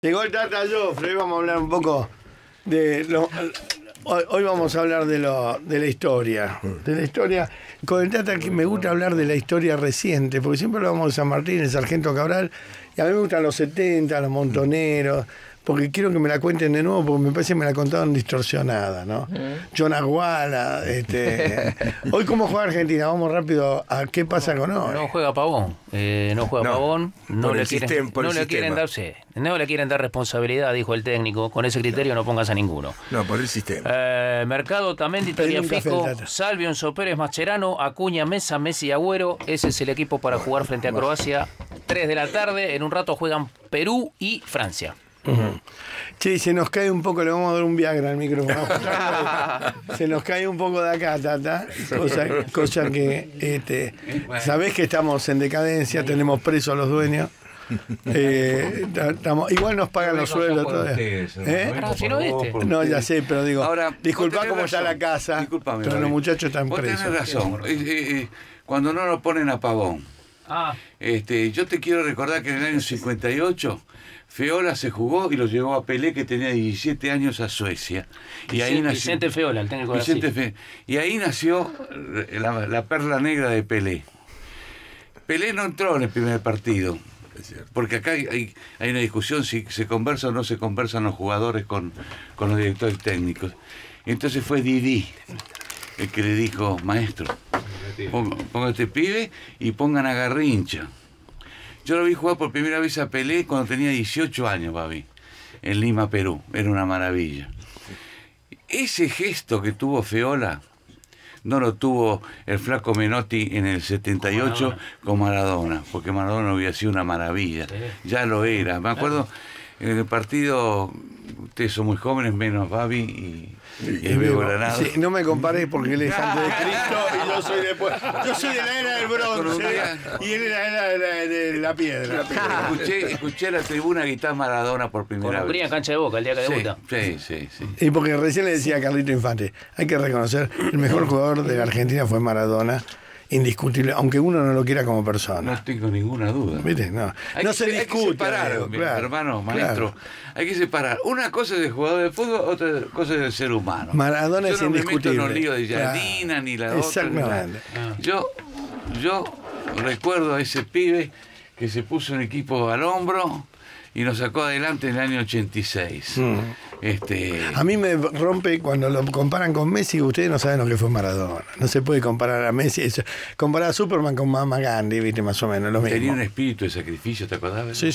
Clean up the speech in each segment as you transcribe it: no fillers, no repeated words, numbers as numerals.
Llegó el Tata Joffre, hoy vamos a hablar un poco de hoy vamos a hablar de la historia. De la historia. Con el Tata que me gusta hablar de la historia reciente, porque siempre hablamos de San Martín, el Sargento Cabral, y a mí me gustan los 70, los Montoneros, porque quiero que me la cuenten de nuevo, porque me parece que me la contaron distorsionada, ¿no? John Aguala, Hoy, ¿cómo juega Argentina? Vamos rápido a qué pasa con hoy. No juega Pavón, Pavón, no le quieren dar responsabilidad, dijo el técnico. Con ese criterio no pongas a ninguno. No, por el sistema. Mercado, Tamendi, Tagliafico, Salvio, Enzo Pérez, Mascherano, Acuña, Mesa, Messi y Agüero. Ese es el equipo para jugar frente a Croacia. 3 de la tarde, en un rato juegan Perú y Francia. Sí, se nos cae un poco, le vamos a dar un Viagra al micrófono. Se nos cae un poco de acá, Tata. Cosa que sabés que estamos en decadencia, tenemos presos a los dueños. Igual nos pagan los sueldos todavía. No, ya sé, pero digo, ahora, disculpá cómo está la casa, pero los muchachos están presos. Tenés razón. Cuando no lo ponen a Pavón. Yo te quiero recordar que en el año 58 Feola se jugó y lo llevó a Pelé, que tenía 17 años, a Suecia. Y ahí nació Vicente Feola, el técnico de Brasil. Y ahí nació la perla negra de Pelé. Pelé no entró en el primer partido, porque acá hay una discusión si se conversa o no se conversan los jugadores con los directores técnicos. Y entonces fue Didi el que le dijo: maestro, ponga este pibe y pongan a Garrincha. Yo lo vi jugar por primera vez a Pelé cuando tenía 18 años, Babi, en Lima, Perú. Era una maravilla. Ese gesto que tuvo Feola no lo tuvo el flaco Menotti en el 78 con Maradona, porque Maradona hubiera sido una maravilla. Ya lo era. Me acuerdo en el partido, ustedes son muy jóvenes, menos Babi y Bebo Granado. Sí, no me compares porque él es antes de Cristo y yo soy después. Yo soy de la era del bronce y él es la era de la piedra. Escuché la tribuna gritar Maradona por primera vez. En cancha de Boca el día que debuta. Sí. Y porque recién le decía a Carlito Infante, hay que reconocer, el mejor jugador de la Argentina fue Maradona. Indiscutible, aunque uno no lo quiera como persona. No tengo ninguna duda. ¿Viste? No se discute. Hay que separar, hermano, maestro. Claro. Hay que separar. Una cosa es el jugador de fútbol, otra cosa es el ser humano. Maradona es indiscutible. Yo no me meto en los líos de Yardina ni la Exactamente. otra. Yo recuerdo a ese pibe que se puso un equipo al hombro y nos sacó adelante en el año 86. A mí me rompe cuando lo comparan con Messi. Ustedes no saben lo que fue Maradona. No se puede comparar a Messi. Comparar a Superman con Mama Gandhi, viste, más o menos lo mismo. Tenía un espíritu de sacrificio, ¿te acordás? Sí,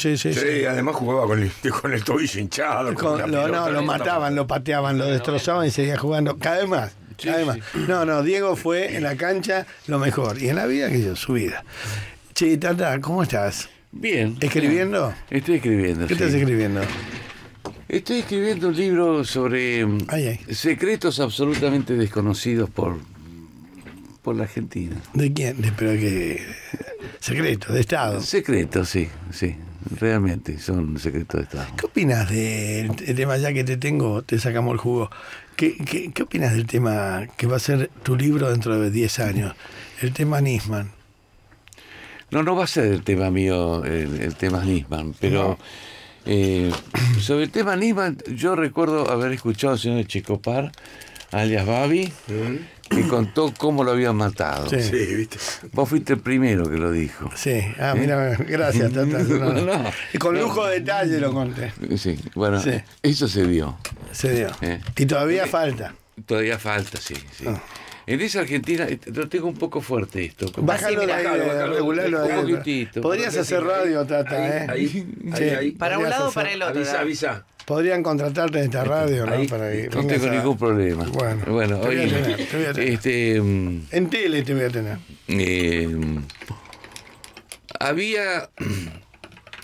además jugaba con el tobillo hinchado. Lo mataban, lo pateaban, lo destrozaban y seguía jugando cada vez más. No, Diego fue en la cancha lo mejor. Y en la vida, su vida. Che, Tata, ¿cómo estás? Bien. ¿Escribiendo? Estoy escribiendo. ¿Qué estás escribiendo? Estoy escribiendo un libro sobre secretos absolutamente desconocidos por la Argentina. ¿De quién? ¿Pero qué? ¿Secretos? ¿De Estado? Secretos, sí. Realmente son secretos de Estado. ¿Qué opinas del tema, ya que te sacamos el jugo? ¿Qué opinas del tema que va a ser tu libro dentro de 10 años? El tema Nisman. No va a ser el tema mío, el tema Nisman, pero... sobre el tema Nisman, yo recuerdo haber escuchado al señor Checopar, alias Babi, que contó cómo lo habían matado. Sí, ¿viste? Vos fuiste el primero que lo dijo. Sí, mira, gracias, Tata. No. Y con lujo de detalle lo conté. Sí, bueno, eso se dio. Se dio. Y todavía falta. Todavía falta, sí. En esa Argentina, lo tengo un poco fuerte esto. Bájalo, regularlo. Un poquitito. Podrías hacer radio, Tata, ahí. Para un lado o para el otro. Avisa. Podrían contratarte en esta radio, ¿no? Para que no tengo ningún problema. Bueno, te voy a tener. En tele te voy a tener. Había...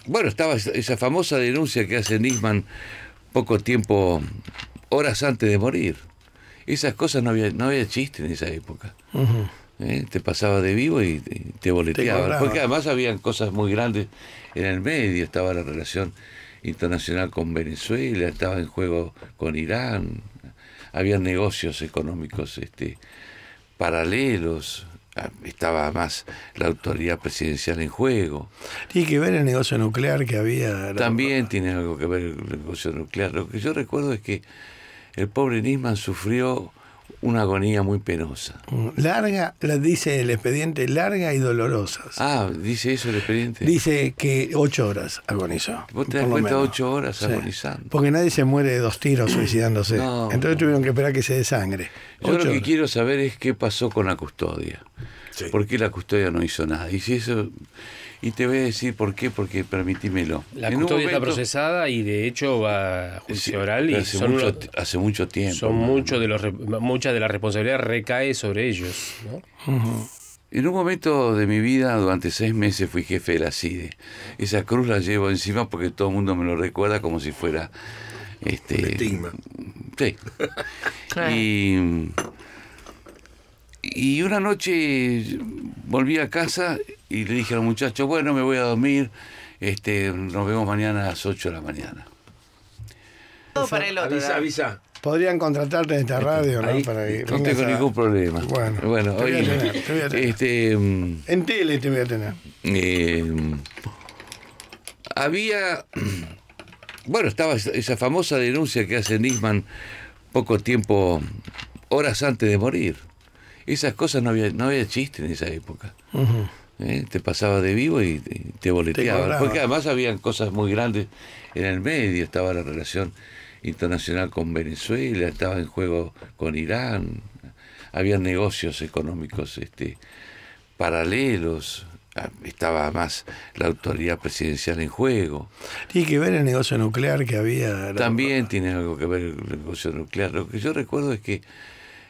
Bueno, estaba esa famosa denuncia que hace Nisman poco tiempo, horas antes de morir. Esas cosas no había chiste en esa época. Te pasaba de vivo y te boleteaba. Porque además habían cosas muy grandes en el medio. Estaba la relación internacional con Venezuela, estaba en juego con Irán. Había negocios económicos paralelos. estaba más la autoridad presidencial en juego. Tiene que ver el negocio nuclear que había. También tiene algo que ver el negocio nuclear. Lo que yo recuerdo es que el pobre Nisman sufrió una agonía muy penosa. Larga, dice el expediente, larga y dolorosas. Ah, ¿dice eso el expediente? Dice que 8 horas agonizó. ¿Vos te das cuenta? 8 horas agonizando. Porque nadie se muere de 2 tiros suicidándose. No, Entonces tuvieron que esperar que se desangre. Yo lo que quiero saber es qué pasó con la custodia. Sí. ¿Por qué la custodia no hizo nada? Y si eso... Y te voy a decir por qué, porque permitímelo. La custodia está procesada y de hecho va a juicio oral y hace mucho tiempo. Son muchas de la responsabilidad recae sobre ellos, ¿no? En un momento de mi vida, durante 6 meses, fui jefe de la CIDE. Esa cruz la llevo encima porque todo el mundo me lo recuerda como si fuera... Un estigma. Sí. Y una noche volví a casa y le dije a los muchachos, bueno, me voy a dormir, nos vemos mañana a las 8 de la mañana. Todo para el otro. Avisa. Podrían contratarte en esta radio, ¿no? Ahí, Para que No tengo ningún problema. Bueno, te voy a hoy, tener. En tele te voy a tener. Había... Bueno, estaba esa famosa denuncia que hace Nisman poco tiempo, horas antes de morir. Esas cosas no había chiste en esa época. Te pasaba de vivo y te boleteaba. Porque además habían cosas muy grandes en el medio. Estaba la relación internacional con Venezuela, estaba en juego con Irán. Había negocios económicos paralelos. Estaba más la autoridad presidencial en juego. Tiene que ver el negocio nuclear que había. También tiene algo que ver el negocio nuclear. Lo que yo recuerdo es que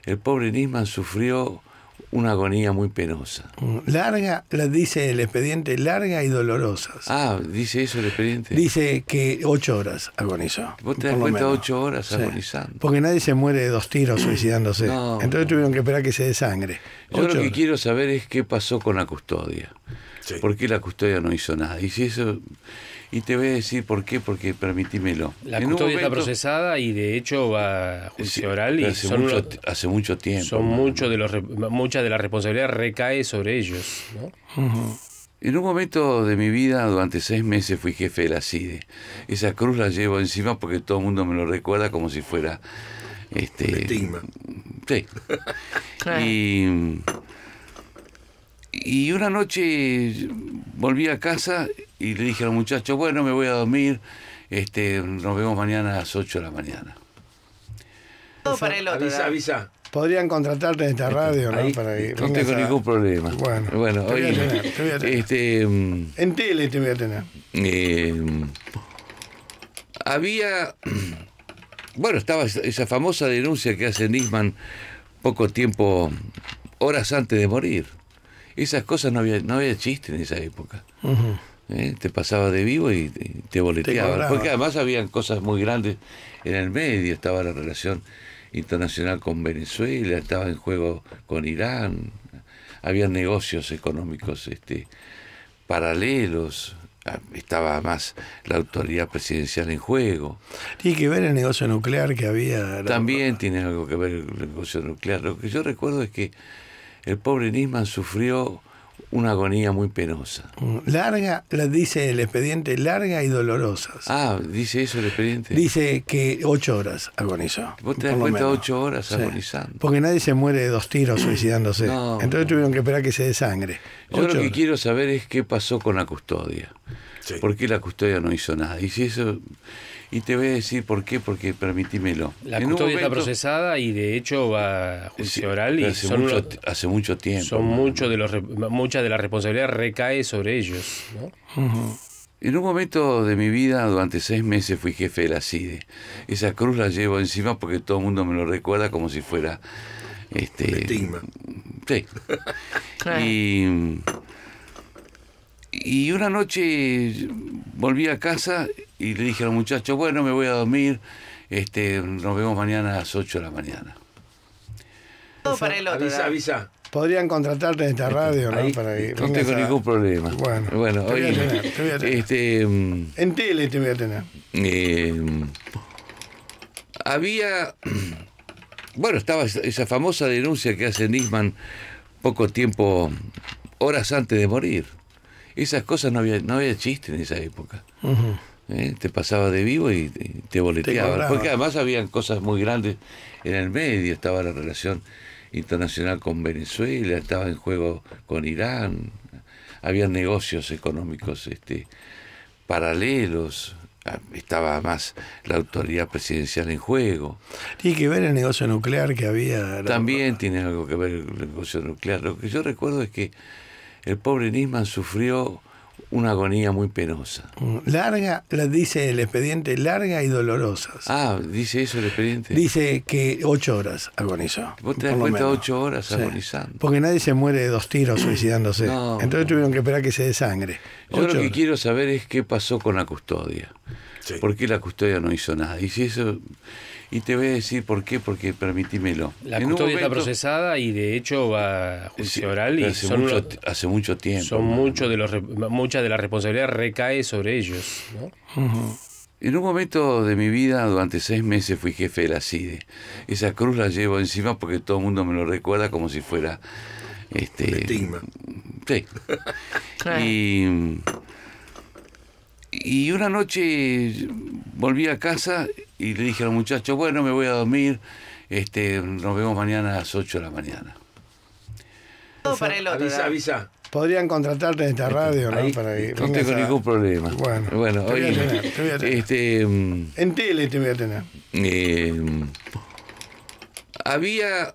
el pobre Nisman sufrió una agonía muy penosa. Larga, dice el expediente, larga y dolorosas. Ah, ¿dice eso el expediente? Dice que 8 horas agonizó. ¿Vos te das cuenta? 8 horas agonizando. Porque nadie se muere de 2 tiros suicidándose. No. Entonces tuvieron que esperar que se desangre. Yo lo que quiero saber es qué pasó con la custodia. Sí. ¿Por qué la custodia no hizo nada? Y si eso... Y te voy a decir por qué, porque permitímelo. La custodia está procesada y de hecho va a juicio oral y hace mucho tiempo. Son muchas de la responsabilidad recae sobre ellos, ¿no? En un momento de mi vida, durante 6 meses, fui jefe de la CIDE. Esa cruz la llevo encima porque todo el mundo me lo recuerda como si fuera... Un estigma. Sí. Y una noche volví a casa y le dije a los muchachos, bueno, me voy a dormir, nos vemos mañana a las 8 de la mañana. Todo para el otro. Avisa. Podrían contratarte en esta radio, ¿no? Ahí, Para que No tengo ningún problema. Bueno, hoy, te voy a tener. En tele te voy a tener. Había... Bueno, estaba esa famosa denuncia que hace Nisman poco tiempo, horas antes de morir. Esas cosas no había chiste en esa época. Te pasaba de vivo y te boleteaba. Porque además habían cosas muy grandes en el medio. Estaba la relación internacional con Venezuela, estaba en juego con Irán. Había negocios económicos paralelos. Estaba más la autoridad presidencial en juego. Tiene que ver el negocio nuclear que había. También tiene algo que ver el negocio nuclear. Lo que yo recuerdo es que el pobre Nisman sufrió una agonía muy penosa. Larga, dice el expediente, larga y dolorosas. Ah, ¿dice eso el expediente? Dice que 8 horas agonizó. ¿Vos te das cuenta? 8 horas agonizando. Porque nadie se muere de 2 tiros suicidándose. Entonces tuvieron que esperar que se desangre. Yo lo que quiero saber es qué pasó con la custodia. Sí. ¿Por qué la custodia no hizo nada? Y si eso... Y te voy a decir por qué, porque permitímelo. La custodia está procesada y de hecho va a juicio oral y hace mucho tiempo. Son muchas de la responsabilidad recae sobre ellos, ¿no? En un momento de mi vida, durante 6 meses, fui jefe de la CIDE. Esa cruz la llevo encima porque todo el mundo me lo recuerda como si fuera... Un estigma. Sí. Y una noche volví a casa y le dije a los muchachos, bueno, me voy a dormir, nos vemos mañana a las 8 de la mañana. Todo para el otro. Avisa. Podrían contratarte en esta radio, ¿no? Ahí, Para que No tengo ningún problema. Bueno, hoy, te voy a tener. En tele te voy a tener. Había... Bueno, estaba esa famosa denuncia que hace Nisman poco tiempo, horas antes de morir. Esas cosas no había chiste en esa época. Te pasaba de vivo y te boleteaba. Porque además habían cosas muy grandes en el medio. Estaba la relación internacional con Venezuela, estaba en juego con Irán, había negocios económicos paralelos, estaba más la autoridad presidencial en juego. Tiene que ver el negocio nuclear que había. También tiene algo que ver el negocio nuclear. Lo que yo recuerdo es que el pobre Nisman sufrió una agonía muy penosa. Larga, dice el expediente, larga y dolorosa. Ah, ¿dice eso el expediente? Dice que 8 horas agonizó. ¿Vos te das cuenta? 8 horas agonizando. Porque nadie se muere de 2 tiros suicidándose. No, entonces tuvieron que esperar que se desangre. Yo lo que quiero saber es qué pasó con la custodia. Sí. ¿Por qué la custodia no hizo nada? Y si eso... Y te voy a decir por qué, porque permitímelo. La custodia está procesada y de hecho va a juicio oral y hace mucho tiempo. Son muchas de las responsabilidades recae sobre ellos, ¿no? En un momento de mi vida, durante 6 meses, fui jefe de la CIDE. Esa cruz la llevo encima porque todo el mundo me lo recuerda como si fuera... un estigma. Sí. Y una noche volví a casa y le dije a los muchachos, bueno, me voy a dormir, nos vemos mañana a las 8 de la mañana. Todo para el otro. Avisa. Podrían contratarte en esta radio, ¿no? Para que no tengo ningún problema. Bueno, te voy a tener. En tele te voy a tener. Había...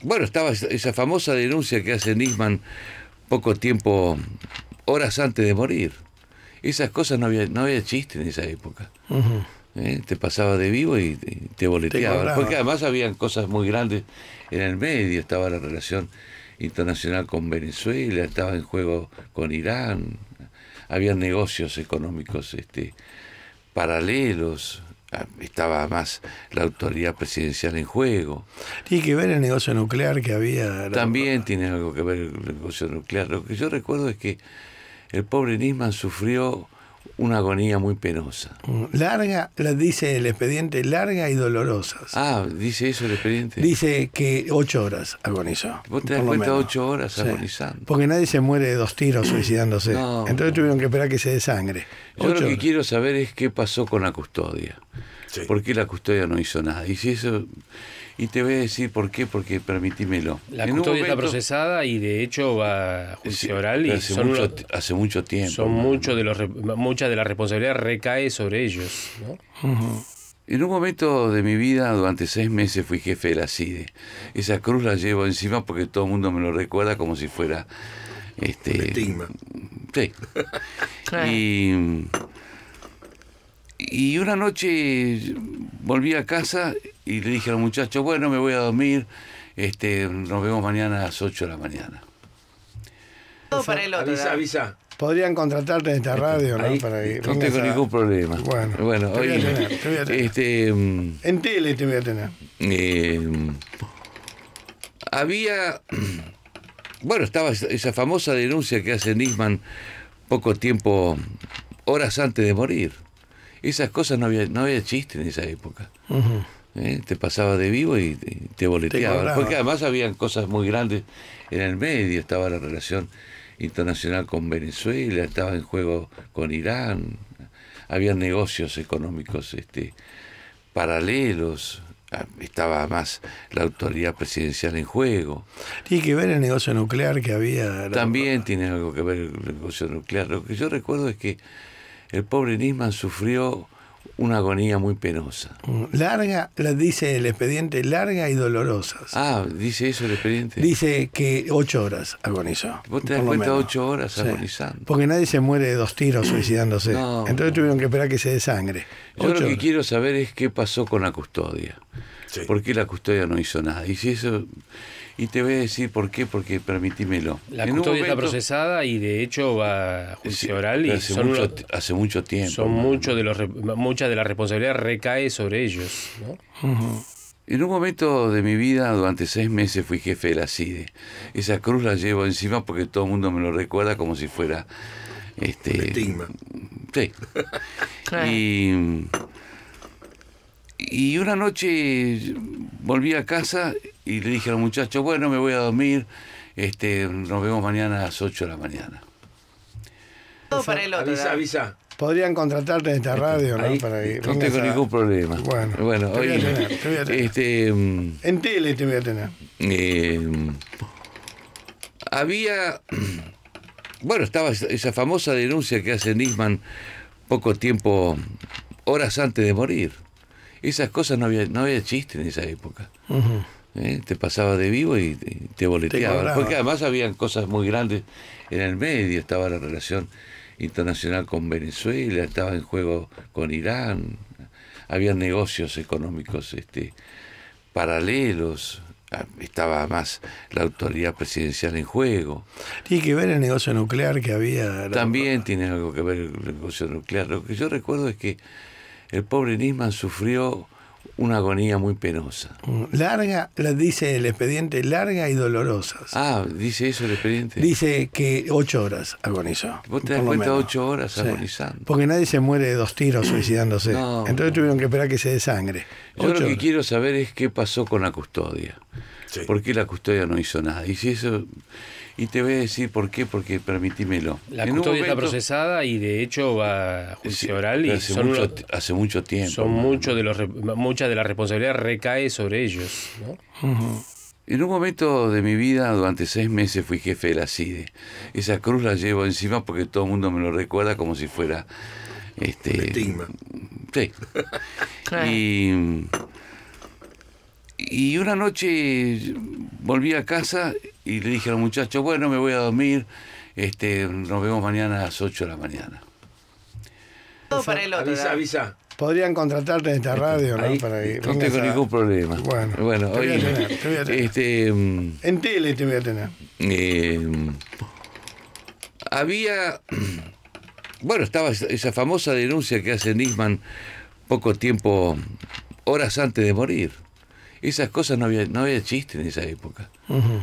Bueno, estaba esa famosa denuncia que hace Nisman poco tiempo, horas antes de morir. Esas cosas no había chiste en esa época. Te pasaba de vivo y te boleteaba. Porque además habían cosas muy grandes en el medio. Estaba la relación internacional con Venezuela, estaba en juego con Irán, había negocios económicos paralelos, estaba más la autoridad presidencial en juego. Tiene que ver el negocio nuclear que había. También tiene algo que ver el negocio nuclear. Lo que yo recuerdo es que el pobre Nisman sufrió una agonía muy penosa. Larga, dice el expediente, larga y dolorosa. Ah, ¿dice eso el expediente? Dice que 8 horas agonizó. ¿Vos te das cuenta? 8 horas agonizando. Porque nadie se muere de 2 tiros suicidándose. Entonces tuvieron que esperar que se desangre. Yo lo que quiero saber es qué pasó con la custodia. Sí. ¿Por qué la custodia no hizo nada? Y si eso... Y te voy a decir por qué, porque permitímelo. La custodia está procesada y de hecho va a juicio oral y hace mucho tiempo. Son muchas de las responsabilidades recae sobre ellos, ¿no? En un momento de mi vida, durante 6 meses, fui jefe de la CIDE. Esa cruz la llevo encima porque todo el mundo me lo recuerda como si fuera... un estigma. Sí. Y una noche volví a casa y le dije a los muchachos, bueno, me voy a dormir, nos vemos mañana a las 8 de la mañana. Todo para el otro. Avisa. Podrían contratarte en esta radio, ¿no? Para que no tengo ningún problema. Bueno, te voy a tener. En tele te voy a tener. Había... Bueno, estaba esa famosa denuncia que hace Nisman poco tiempo, horas antes de morir. Esas cosas no había chiste en esa época. Te pasaba de vivo y te boleteaba. Porque además habían cosas muy grandes en el medio. Estaba la relación internacional con Venezuela, estaba en juego con Irán, había negocios económicos paralelos, estaba más la autoridad presidencial en juego. Tiene que ver el negocio nuclear que había. También tiene algo que ver el negocio nuclear. Lo que yo recuerdo es que el pobre Nisman sufrió una agonía muy penosa. Larga, dice el expediente, larga y dolorosa. Ah, ¿dice eso el expediente? Dice que 8 horas agonizó. ¿Vos te das cuenta? 8 horas agonizando. Porque nadie se muere de 2 tiros suicidándose. Entonces tuvieron que esperar que se desangre. Yo lo que quiero saber es qué pasó con la custodia. Sí. ¿Por qué la custodia no hizo nada? Y si eso... Y te voy a decir por qué, porque permitímelo. La custodia está procesada y de hecho va a juicio oral y hace mucho tiempo. Son muchas de las responsabilidades recae sobre ellos, ¿no? En un momento de mi vida, durante 6 meses, fui jefe de la CIDE. Esa cruz la llevo encima porque todo el mundo me lo recuerda como si fuera... un estigma. Sí. Y una noche volví a casa y le dije a los muchachos, bueno, me voy a dormir, nos vemos mañana a las 8 de la mañana. Todo para el otro. Avisa. Podrían contratarte en esta radio, ¿no? Ahí, Para que No vengas tengo ningún problema. Bueno, te voy a hoy, tener, te voy a tener. En tele te voy a tener. Había, bueno, estaba esa famosa denuncia que hace Nisman poco tiempo, horas antes de morir. Esas cosas no había chiste en esa época. Ujú. Te pasaba de vivo y te boleteaban. cobraba. Porque además habían cosas muy grandes en el medio. Estaba la relación internacional con Venezuela, estaba en juego con Irán. Había negocios económicos paralelos. Estaba más la autoridad presidencial en juego. Tiene que ver el negocio nuclear que había. También tiene algo que ver el negocio nuclear. Lo que yo recuerdo es que el pobre Nisman sufrió una agonía muy penosa. Larga, dice el expediente, larga y dolorosas. Ah, ¿dice eso el expediente? Dice que 8 horas agonizó. ¿Vos te das por lo cuenta? menos. 8 horas Sí. agonizando. Porque nadie se muere de 2 tiros suicidándose. No, Entonces no. tuvieron que esperar que se desangre. Yo 8 lo que horas. quiero saber es qué pasó con la custodia. Sí. ¿Por qué la custodia no hizo nada? Y si eso, y te voy a decir por qué, porque permitímelo. La En un custodia está momento- procesada y de hecho va a juicio Sí, oral y hace, son hace mucho tiempo. son hermano. mucha de la responsabilidad recae sobre ellos, ¿no? En un momento de mi vida, durante 6 meses, fui jefe de la CIDE. Esa cruz la llevo encima porque todo el mundo me lo recuerda como si fuera... El estigma. Sí. Claro. Y una noche volví a casa y le dije a los muchachos, bueno, me voy a dormir, nos vemos mañana a las 8 de la mañana. Todo para el otro. Avisa. Podrían contratarte en esta radio, ¿no? Ahí, Para que No vengas tengo a- ningún problema. Bueno, te voy a hoy, tener, te voy a tener. En tele te voy a tener. Había, bueno, estaba esa famosa denuncia que hace Nisman poco tiempo, horas antes de morir. Esas cosas no había chiste en esa época. Ujú.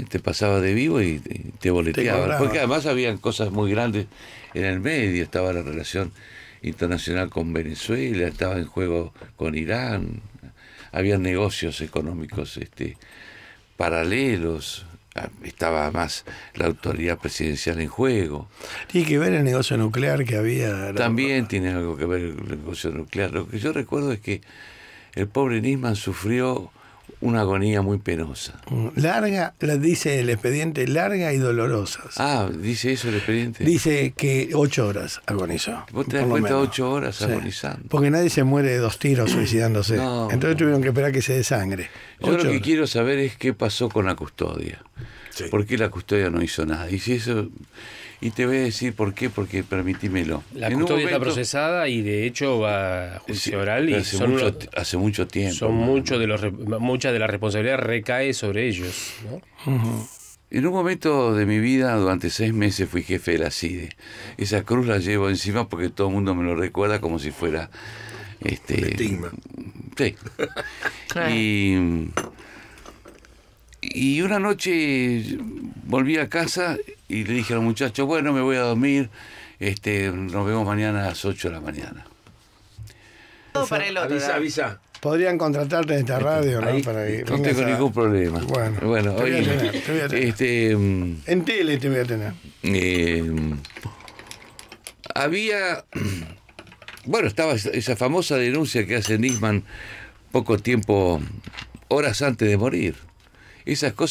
Te pasaba de vivo y te boleteaban. cobraba. Porque además habían cosas muy grandes en el medio. Estaba la relación internacional con Venezuela, estaba en juego con Irán. Había negocios económicos paralelos. Estaba más la autoridad presidencial en juego. Tiene que ver el negocio nuclear que había. También tiene algo que ver el negocio nuclear. Lo que yo recuerdo es que el pobre Nisman sufrió una agonía muy penosa. Larga, dice el expediente, larga y dolorosas. Ah, ¿dice eso el expediente? Dice que 8 horas agonizó. ¿Vos te das por lo cuenta? menos. 8 horas Sí. agonizando. Porque nadie se muere de 2 tiros suicidándose. No, Entonces no. tuvieron que esperar que se desangre. Yo 8 lo que horas. quiero saber es qué pasó con la custodia. Sí. ¿Por qué la custodia no hizo nada? Y si eso, y te voy a decir por qué, porque permitímelo. La En un custodia está momento- procesada y de hecho va a juicio Sí, oral y hace, son hace mucho tiempo. son hermano. mucha de la responsabilidad recae sobre ellos, ¿no? En un momento de mi vida, durante 6 meses, fui jefe de la CIDE. Esa cruz la llevo encima porque todo el mundo me lo recuerda como si fuera... El estigma. Sí. Claro. Y una noche volví a casa y le dije a los muchachos, bueno, me voy a dormir, nos vemos mañana a las 8 de la mañana. Todo para el otro. Avisa. Podrían contratarte en esta radio, ¿no? Ahí, Para que No vengas tengo a- ningún problema. Bueno, te voy a hoy, tener, te voy a tener. En tele te voy a tener. Había, bueno, estaba esa famosa denuncia que hace Nisman poco tiempo, horas antes de morir. Esas cosas